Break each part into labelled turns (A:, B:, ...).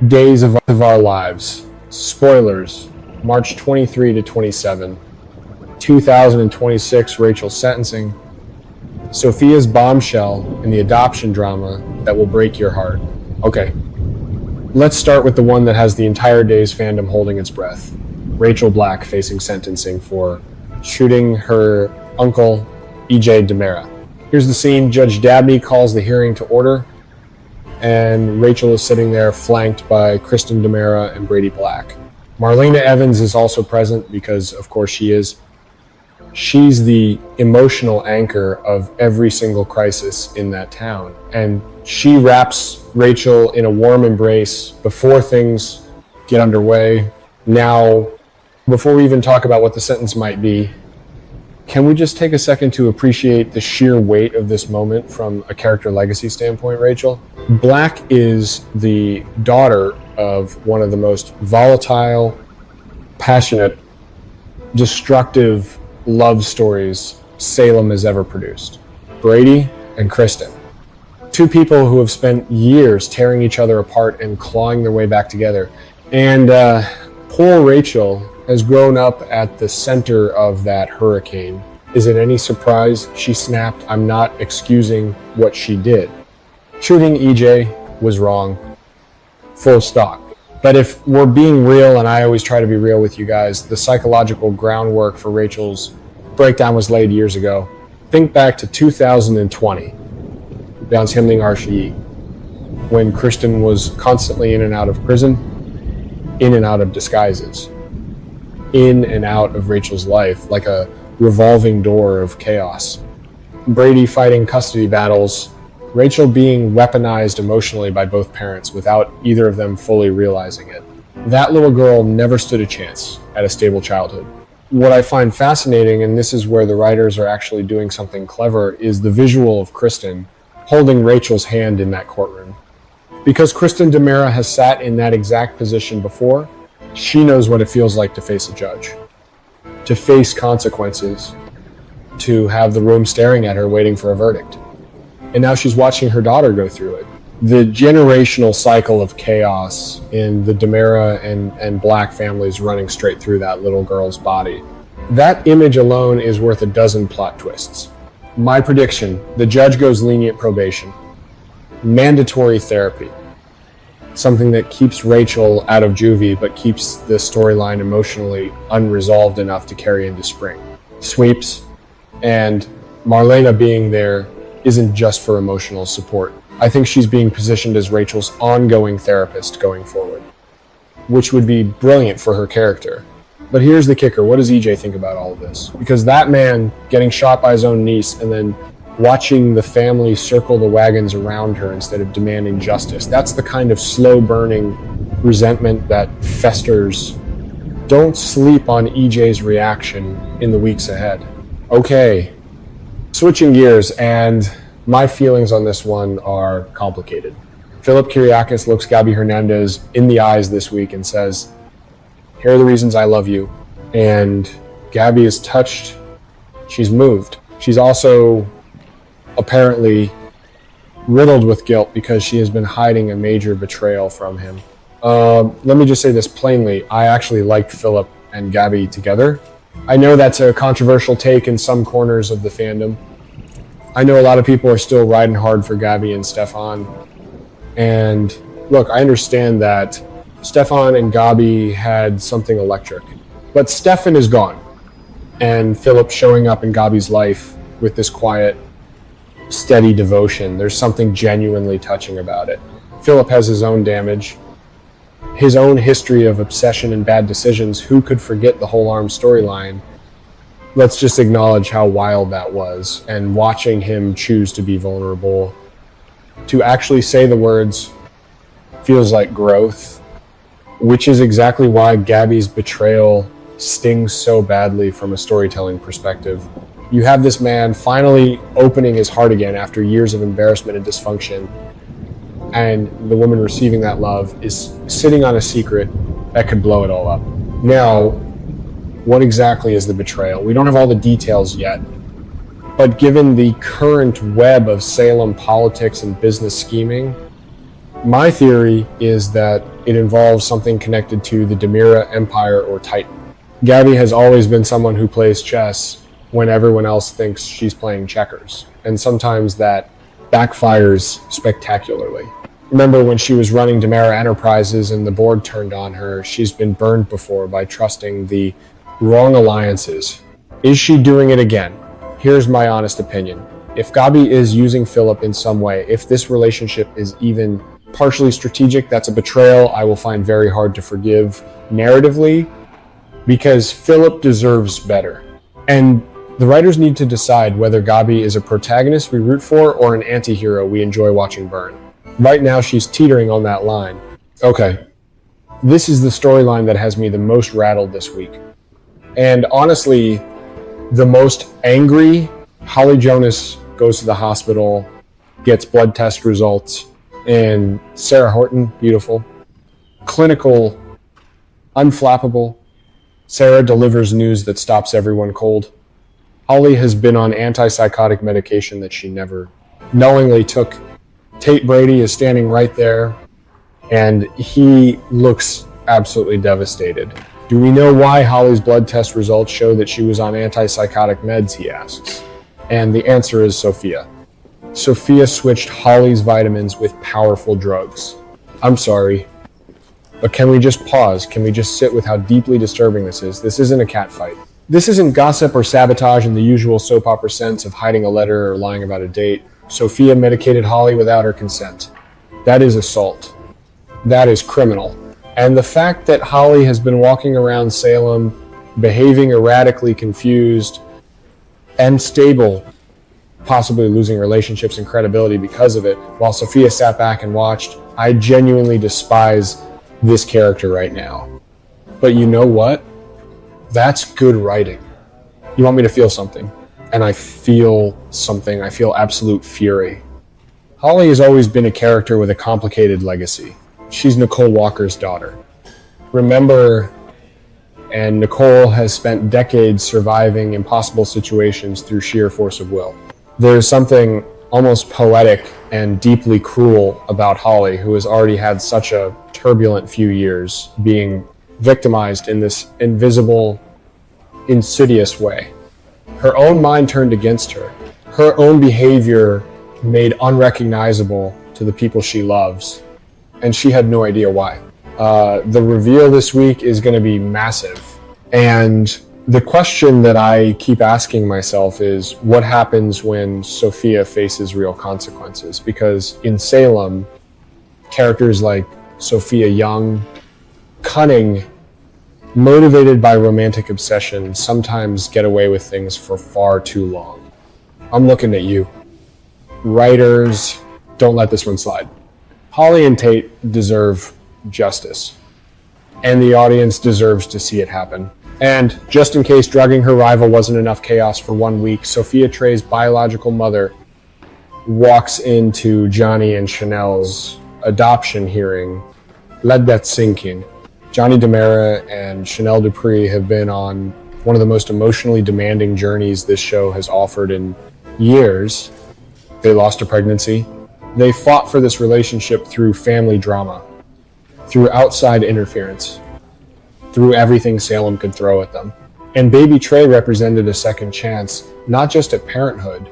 A: Days of our lives. Spoilers. March 23 to 27. 2026 Rachel sentencing. Sophia's bombshell in the adoption drama that will break your heart. Okay, let's start with the one that has the entire day's fandom holding its breath. Rachel Black facing sentencing for shooting her uncle, EJ DiMera. Here's the scene. Judge Dabney calls the hearing to order, and Rachel is sitting there flanked by Kristen DiMera and Brady Black. Marlena Evans is also present because, of course, she is. She's the emotional anchor of every single crisis in that town. And she wraps Rachel in a warm embrace before things get underway. Now, before we even talk about what the sentence might be, can we just take a second to appreciate the sheer weight of this moment from a character legacy standpoint, Rachel? Black is the daughter of one of the most volatile, passionate, destructive love stories Salem has ever produced. Brady and Kristen. Two people who have spent years tearing each other apart and clawing their way back together. And poor Rachel has grown up at the center of that hurricane. Is it any surprise she snapped? I'm not excusing what she did. Shooting EJ was wrong. Full stop. But if we're being real, and I always try to be real with you guys, the psychological groundwork for Rachel's breakdown was laid years ago. Think back to 2020, Dans Himling Arshii, when Kristen was constantly in and out of prison, in and out of disguises, in and out of Rachel's life, like a revolving door of chaos. Brady fighting custody battles, Rachel being weaponized emotionally by both parents without either of them fully realizing it. That little girl never stood a chance at a stable childhood. What I find fascinating, and this is where the writers are actually doing something clever, is the visual of Kristen holding Rachel's hand in that courtroom. Because Kristen DiMera has sat in that exact position before, she knows what it feels like to face a judge, to face consequences, to have the room staring at her waiting for a verdict. And now she's watching her daughter go through it. The generational cycle of chaos in the DiMera and Black families running straight through that little girl's body. That image alone is worth a dozen plot twists. My prediction, the judge goes lenient probation, mandatory therapy, something that keeps Rachel out of juvie but keeps the storyline emotionally unresolved enough to carry into spring. Sweeps, and Marlena being there isn't just for emotional support. I think she's being positioned as Rachel's ongoing therapist going forward, which would be brilliant for her character. But here's the kicker. What does EJ think about all of this? Because that man getting shot by his own niece and then watching the family circle the wagons around her instead of demanding justice, that's the kind of slow-burning resentment that festers. Don't sleep on EJ's reaction in the weeks ahead. Okay, switching gears, and my feelings on this one are complicated. Philip Kyriakis looks Gabby Hernandez in the eyes this week and says, "Here are the reasons I love you." And Gabby is touched. She's moved. She's also apparently riddled with guilt because she has been hiding a major betrayal from him. Let me just say this plainly. I actually like Philip and Gabby together. I know that's a controversial take in some corners of the fandom. I know a lot of people are still riding hard for Gabby and Stefan. And look, I understand that Stefan and Gabby had something electric. But Stefan is gone. And Philip showing up in Gabby's life with this quiet, steady devotion. There's something genuinely touching about it. Philip has his own damage, his own history of obsession and bad decisions. Who could forget the whole arm storyline? Let's just acknowledge how wild that was, and watching him choose to be vulnerable, to actually say the words, feels like growth, which is exactly why Gabby's betrayal stings so badly from a storytelling perspective. You have this man finally opening his heart again after years of embarrassment and dysfunction, and the woman receiving that love is sitting on a secret that could blow it all up. Now, what exactly is the betrayal? We don't have all the details yet, but given the current web of Salem politics and business scheming, My theory is that it involves something connected to the Demira Empire or Titan. Gabby has always been someone who plays chess when everyone else thinks she's playing checkers, and sometimes that backfires spectacularly. Remember when she was running Demira Enterprises and the board turned on her? She's been burned before by trusting the wrong alliances. Is she doing it again? Here's my honest opinion. If Gabi is using Philip in some way, if this relationship is even partially strategic, that's a betrayal I will find very hard to forgive narratively, because Philip deserves better. And the writers need to decide whether Gabi is a protagonist we root for or an anti-hero we enjoy watching burn. Right now she's teetering on that line. Okay, this is the storyline that has me the most rattled this week. And honestly, the most angry. Holly Jonas goes to the hospital, gets blood test results, and Sarah Horton, beautiful, clinical, unflappable. Sarah delivers news that stops everyone cold. Holly has been on antipsychotic medication that she never knowingly took. Tate Brady is standing right there, and he looks absolutely devastated. Do we know why Holly's blood test results show that she was on antipsychotic meds, he asks. And the answer is Sophia. Sophia switched Holly's vitamins with powerful drugs. I'm sorry, but can we just pause? Can we just sit with how deeply disturbing this is? This isn't a catfight. This isn't gossip or sabotage in the usual soap opera sense of hiding a letter or lying about a date. Sophia medicated Holly without her consent. That is assault. That is criminal. And the fact that Holly has been walking around Salem, behaving erratically, confused, and stable, possibly losing relationships and credibility because of it, while Sophia sat back and watched, I genuinely despise this character right now. But you know what? That's good writing. You want me to feel something, and I feel something. I feel absolute fury. Holly has always been a character with a complicated legacy. She's Nicole Walker's daughter. Remember, and Nicole has spent decades surviving impossible situations through sheer force of will. There's something almost poetic and deeply cruel about Holly, who has already had such a turbulent few years, being victimized in this invisible, insidious way. Her own mind turned against her. Her own behavior made unrecognizable to the people she loves, and she had no idea why. The reveal this week is going to be massive, and the question that I keep asking myself is, what happens when Sophia faces real consequences? Because in Salem, characters like Sophia Young, cunning, motivated by romantic obsession, sometimes get away with things for far too long. I'm looking at you. Writers, don't let this one slide. Holly and Tate deserve justice, and the audience deserves to see it happen. And just in case drugging her rival wasn't enough chaos for 1 week, Sophia Trey's biological mother walks into Johnny and Chanel's adoption hearing. Let that sink in. Johnny Demera and Chanel Dupree have been on one of the most emotionally demanding journeys this show has offered in years. They lost a pregnancy. They fought for this relationship through family drama, through outside interference, through everything Salem could throw at them. And baby Trey represented a second chance, not just at parenthood,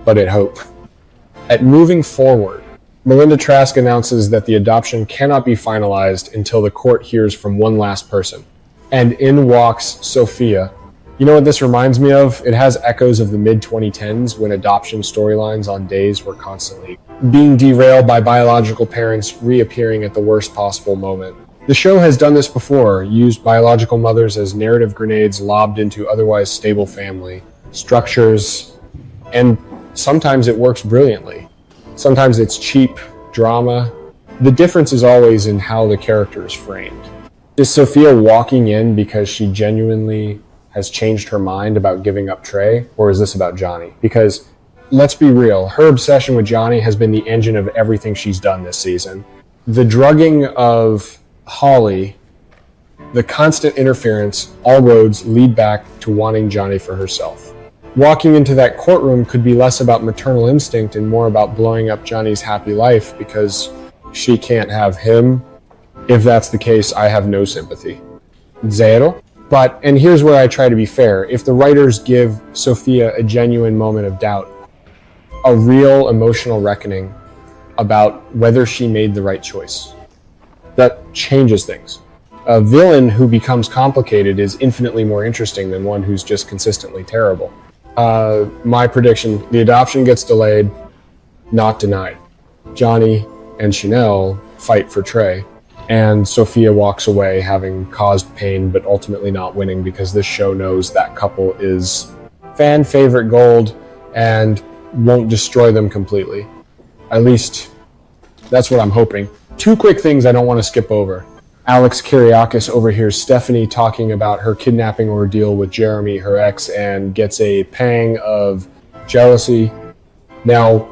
A: but at hope. At moving forward, Melinda Trask announces that the adoption cannot be finalized until the court hears from one last person. And in walks Sophia. You know what this reminds me of? It has echoes of the mid-2010s when adoption storylines on Days were constantly being derailed by biological parents reappearing at the worst possible moment. The show has done this before, used biological mothers as narrative grenades lobbed into otherwise stable family structures, and sometimes it works brilliantly. Sometimes it's cheap drama. The difference is always in how the character is framed. Is Sophia walking in because she genuinely has changed her mind about giving up Trey, or is this about Johnny? Because let's be real, her obsession with Johnny has been the engine of everything she's done this season. The drugging of Holly, the constant interference, all roads lead back to wanting Johnny for herself. Walking into that courtroom could be less about maternal instinct and more about blowing up Johnny's happy life because she can't have him. If that's the case, I have no sympathy. Zero. But, and here's where I try to be fair, if the writers give Sophia a genuine moment of doubt, a real emotional reckoning about whether she made the right choice, that changes things. A villain who becomes complicated is infinitely more interesting than one who's just consistently terrible. My prediction, the adoption gets delayed, not denied. Johnny and Chanel fight for Trey, and Sophia walks away having caused pain but ultimately not winning, because this show knows that couple is fan favorite gold and won't destroy them completely. At least that's what I'm hoping. Two quick things I don't want to skip over. Alex Kyriakis overhears Stephanie talking about her kidnapping ordeal with Jeremy, her ex, and gets a pang of jealousy. Now,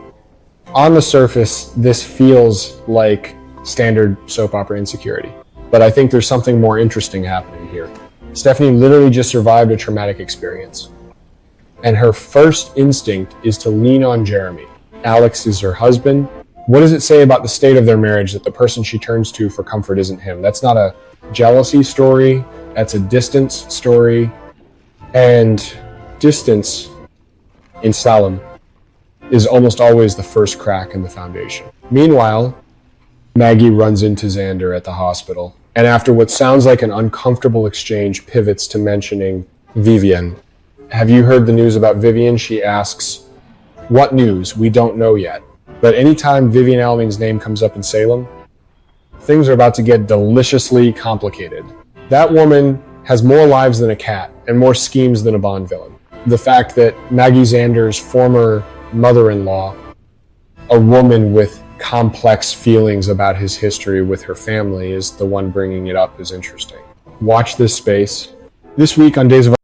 A: on the surface, this feels like standard soap opera insecurity, but I think there's something more interesting happening here. Stephanie literally just survived a traumatic experience, and her first instinct is to lean on Jeremy. Alex is her husband. What does it say about the state of their marriage that the person she turns to for comfort isn't him? That's not a jealousy story, that's a distance story, and distance in Salem is almost always the first crack in the foundation. Meanwhile, Maggie runs into Xander at the hospital, and after what sounds like an uncomfortable exchange, pivots to mentioning Vivian. Have you heard the news about Vivian? She asks. What news? We don't know yet. But anytime Vivian Alving's name comes up in Salem, things are about to get deliciously complicated. That woman has more lives than a cat and more schemes than a Bond villain. The fact that Maggie Xander's former mother-in-law, a woman with complex feelings about his history with her family, is the one bringing it up is interesting. Watch this space. This week on Days of